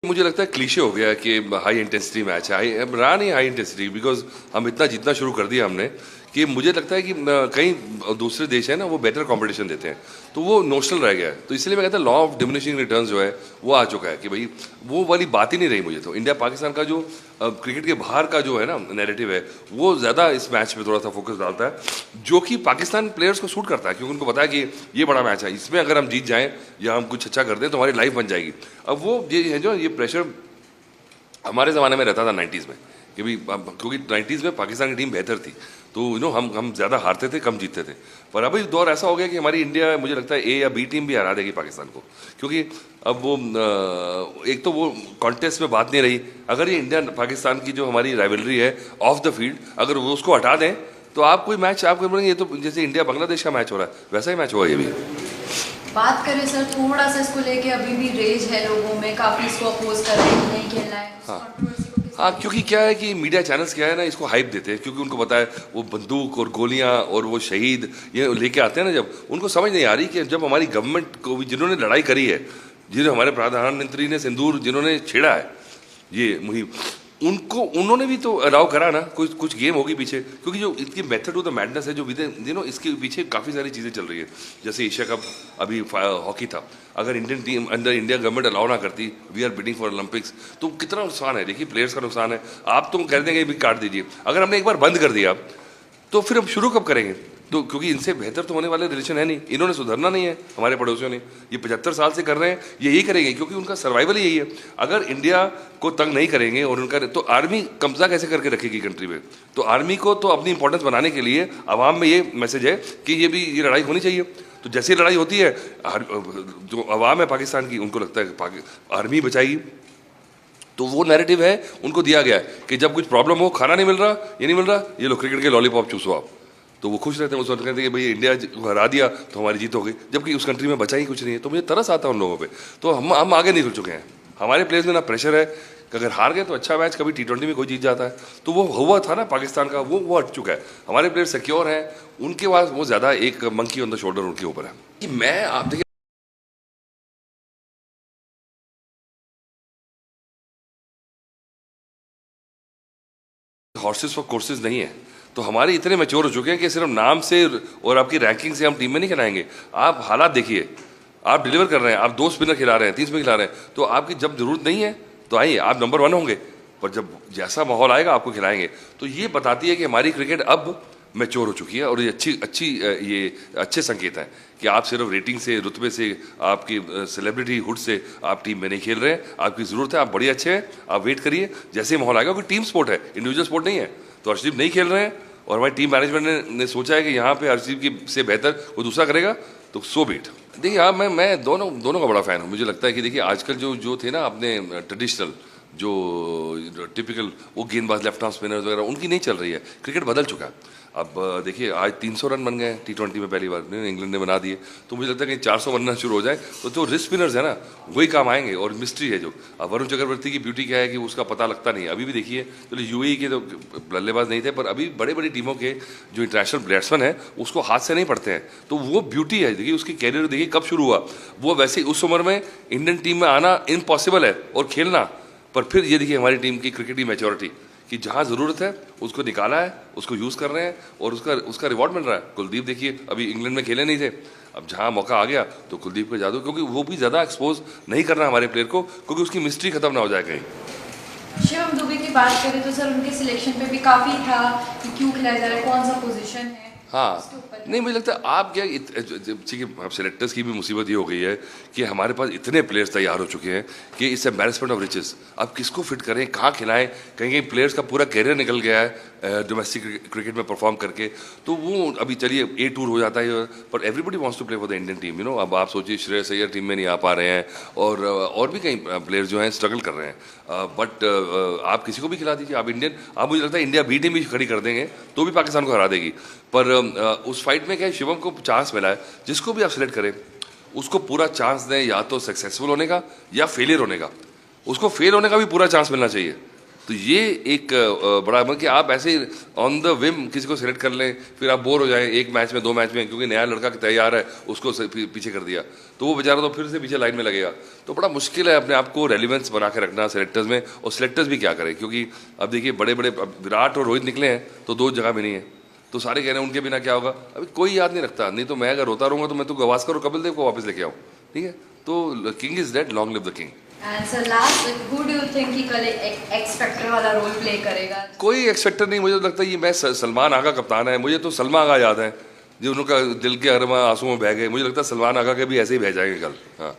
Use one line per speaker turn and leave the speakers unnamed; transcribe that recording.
मुझे लगता है क्लीशे हो गया कि हाई इंटेंसिटी मैच है। अब रहा नहीं हाई इंटेंसिटी, बिकॉज हम इतना जीतना शुरू कर दिया हमने कि मुझे लगता है कि कई दूसरे देश हैं ना, वो बेटर कंपटीशन देते हैं, तो वो नोशनल रह गया है। तो इसलिए मैं कहता हूँ लॉ ऑफ डिमिनिशिंग रिटर्न्स जो है वो आ चुका है कि भाई वो वाली बात ही नहीं रही। मुझे तो इंडिया पाकिस्तान का जो क्रिकेट के बाहर का जो है ना नैरेटिव है, वो ज़्यादा इस मैच में थोड़ा सा फोकस डालता है, जो कि पाकिस्तान प्लेयर्स को सूट करता है, क्योंकि उनको पता है कि ये बड़ा मैच है, इसमें अगर हम जीत जाएं या हम कुछ अच्छा कर दें तो हमारी लाइफ बन जाएगी। अब वो ये है जो ये प्रेशर हमारे ज़माने में रहता था 90s में कि भाई, क्योंकि 90s में पाकिस्तान की टीम बेहतर थी, तो हम ज़्यादा हारते थे, कम जीतते थे। पर अभी दौर ऐसा हो गया कि हमारी इंडिया, मुझे लगता है ए या बी टीम भी हरा देगी पाकिस्तान को, क्योंकि अब वो एक तो वो कॉन्टेस्ट में बात नहीं रही। अगर ये इंडिया पाकिस्तान की जो हमारी राइवलरी है ऑफ द फील्ड, अगर वो उसको हटा दें तो आप कोई मैच आपको बोलेंगे ये तो जैसे इंडिया बांग्लादेश का मैच हो रहा है, वैसा ही मैच होगा ये भी।
बात करें सर थोड़ा सा इसको लेके, अभी भी रेज है लोगों में, काफी इसको अपोज कर रहे हैं, नहीं खेलना है।
हाँ, क्योंकि क्या है कि मीडिया चैनल्स क्या है ना, इसको हाइप देते हैं, क्योंकि उनको पता है वो बंदूक और गोलियां और वो शहीद ये लेके आते हैं ना, जब उनको समझ नहीं आ रही कि जब हमारी गवर्नमेंट को भी जिन्होंने लड़ाई करी है, जिन्होंने हमारे प्रधानमंत्री ने सिंदूर जिन्होंने छेड़ा है ये मुहिम, उनको उन्होंने भी तो अलाउ करा ना, कुछ गेम होगी पीछे, क्योंकि जो इसकी मेथड ऑफ द मैडनेस है जो इसके पीछे काफ़ी सारी चीज़ें चल रही है। जैसे एशिया कप अभी हॉकी था, अगर इंडियन टीम अंदर इंडिया गवर्नमेंट अलाउ ना करती, we are bidding for Olympics, तो कितना नुकसान है। देखिए प्लेयर्स का नुकसान है। आप तो कह देंगे भी काट दीजिए, अगर हमने एक बार बंद कर दिया तो फिर हम शुरू कब करेंगे? तो क्योंकि इनसे बेहतर तो होने वाले रिलेशन है नहीं, इन्होंने सुधरना नहीं है, हमारे पड़ोसियों ने ये 75 साल से कर रहे हैं, ये यही करेंगे क्योंकि उनका सर्वाइवल ही यही है। अगर इंडिया को तंग नहीं करेंगे और उनका, तो आर्मी कब्जा कैसे करके रखेगी कंट्री में? तो आर्मी को तो अपनी इंपॉर्टेंस बनाने के लिए आवाम में ये मैसेज है कि ये लड़ाई होनी चाहिए। तो जैसी लड़ाई होती है, जो आवाम है पाकिस्तान की, उनको लगता है आर्मी बचाएगी, तो वो नैरेटिव है उनको दिया गया है कि जब कुछ प्रॉब्लम हो, खाना नहीं मिल रहा, ये नहीं मिल रहा, ये लो क्रिकेट के लॉलीपॉप चूसो आप, तो वो खुश रहते हैं। उस वक्त कहते हैं कि भाई इंडिया को हरा दिया तो हमारी जीत हो गई, जबकि उस कंट्री में बचा ही कुछ नहीं है। तो मुझे तरस आता है उन लोगों पे। तो हम आगे निकल चुके हैं, हमारे प्लेयर्स में ना प्रेशर है कि अगर हार गए तो अच्छा मैच, कभी T20 में कोई जीत जाता है, तो वो हुआ था ना पाकिस्तान का, वो हट चुका है। हमारे प्लेयर सिक्योर हैं, उनके पास वो ज़्यादा एक मंकी ऑन द शोल्डर उनके ऊपर है कि मैं, आप देखिए हॉर्सेस फॉर कोर्सेज नहीं है, तो हमारे इतने मैच्योर हो चुके हैं कि सिर्फ नाम से और आपकी रैंकिंग से हम टीम में नहीं खिलाएंगे। आप हालात देखिए, आप डिलीवर कर रहे हैं, आप 2 स्पिनर खिला रहे हैं, 3 स्पिनर खिला रहे हैं, तो आपकी जब जरूरत नहीं है तो आइए, आप नंबर 1 होंगे, पर जब जैसा माहौल आएगा आपको खिलाएंगे। तो ये बताती है कि हमारी क्रिकेट अब मैच्योर हो चुकी है, और ये ये अच्छे संकेत हैं कि आप सिर्फ रेटिंग से, रुतबे से, आपकी सेलिब्रिटी हुड से आप टीम में नहीं खेल रहे हैं। आपकी ज़रूरत है, आप बड़े अच्छे हैं, आप वेट करिए, जैसे माहौल आएगा, क्योंकि टीम स्पोर्ट है, इंडिविजुअल स्पोर्ट नहीं है। तो अर्शदीप नहीं खेल रहे हैं और हमारी टीम मैनेजमेंट ने सोचा है कि यहाँ पे अर्शदीप की से बेहतर कोई दूसरा करेगा, तो सो बीट। देखिए, हाँ, मैं दोनों का बड़ा फ़ैन हूँ। मुझे लगता है कि देखिए आजकल जो थे ना अपने ट्रेडिशनल जो टिपिकल वो गेंदबाज लेफ्ट आर्म स्पिनर्स वगैरह, उनकी नहीं चल रही है। क्रिकेट बदल चुका है। अब देखिए आज 300 रन बन गए T20 में, पहली बार इंग्लैंड ने बना दिए, तो मुझे लगता है कि 400 बनना शुरू हो जाए तो जो रिस्ट स्पिनर्स है ना वही काम आएंगे। और मिस्ट्री है जो, अब वरुण चक्रवर्ती की ब्यूटी क्या है कि उसका पता लगता नहीं है अभी भी। देखिए चलो UAE के तो बल्लेबाज नहीं थे, पर अभी बड़े बड़ी टीमों के जो इंटरनेशनल बैट्समैन है उसको हाथ से नहीं पड़ते हैं, तो वो ब्यूटी है। देखिए उसकी कैरियर देखिए कब शुरू हुआ, वो वैसे उस उम्र में इंडियन टीम में आना इम्पॉसिबल है और खेलना। पर फिर ये देखिए हमारी टीम की क्रिकेट की मैच्योरिटी कि जहाँ ज़रूरत है उसको निकाला है, उसको यूज़ कर रहे हैं और उसका रिवॉर्ड मिल रहा है। कुलदीप देखिए अभी इंग्लैंड में खेले नहीं थे, अब जहाँ मौका आ गया तो कुलदीप को जादू, क्योंकि वो भी ज़्यादा एक्सपोज नहीं करना हमारे प्लेयर को, क्योंकि उसकी मिस्ट्री खत्म ना हो जाए कहीं।
शिवम दुबे की बात करें तो सर उनके सिलेक्शन पे भी काफी था कि क्यों खिलाया जा रहा है, कौन सा पोजीशन है।
हाँ, नहीं मुझे लगता है आप क्या, ठीक है, अब सेलेक्टर्स की भी मुसीबत ये हो गई है कि हमारे पास इतने प्लेयर्स तैयार हो चुके हैं कि इट्स एम्बैरेसमेंट ऑफ रिचेस। अब किसको फिट करें, कहाँ खिलाएं? कहीं कहीं प्लेयर्स का पूरा कैरियर निकल गया है डोमेस्टिक क्रिकेट में परफॉर्म करके, तो वो अभी चलिए A टूर हो जाता है, पर everybody wants to play for the Indian team. अब आप सोचिए श्रेयस अय्यर टीम में नहीं आ पा रहे हैं, और भी कई प्लेयर्स जो हैं स्ट्रगल कर रहे हैं। बट आप किसी को भी खिला दीजिए, आप इंडियन, आप मुझे लगता है इंडिया B टीम भी खड़ी कर देंगे तो भी पाकिस्तान को हरा देगी। पर उस फाइट में क्या है, शिवम को चांस मिला है, जिसको भी आप सिलेक्ट करें उसको पूरा चांस दें, या तो सक्सेसफुल होने का या फेलियर होने का। उसको फेल होने का भी पूरा चांस मिलना चाहिए, तो ये एक बड़ा मतलब कि आप ऐसे ऑन द विम किसी को सिलेक्ट कर लें, फिर आप बोर हो जाएं एक मैच में 2 मैच में, क्योंकि नया लड़का तैयार है उसको पीछे कर दिया, तो वो बेचारा तो फिर से पीछे लाइन में लगेगा। तो बड़ा मुश्किल है अपने आप को रेलिवेंस बना के रखना सिलेक्टर्स में, और सिलेक्टर्स भी क्या करें, क्योंकि अब देखिए बड़े बड़े विराट और रोहित निकले हैं तो 2 जगह भी नहीं है, तो सारे कह रहे हैं उनके बिना क्या होगा। अभी कोई याद नहीं रखता, नहीं तो मैं अगर रोता रहूंगा तो मैं तो गवास्कर और कपिल देव को वापस लेके आऊँ, ठीक है। तो king is dead, long live the king.
And sir last, who do you think कि कल एक्स फैक्टर वाला रोल प्ले करेगा?
कोई एक्सपेक्टर नहीं, मुझे तो लगता है ये मैं सलमान आगा कप्तान है, मुझे तो सलमा आगा याद है जो उनका दिल के अरमा आंसुओं में बह गए, मुझे लगता है सलमान आगा के भी ऐसे ही बह जाएंगे कल। हाँ।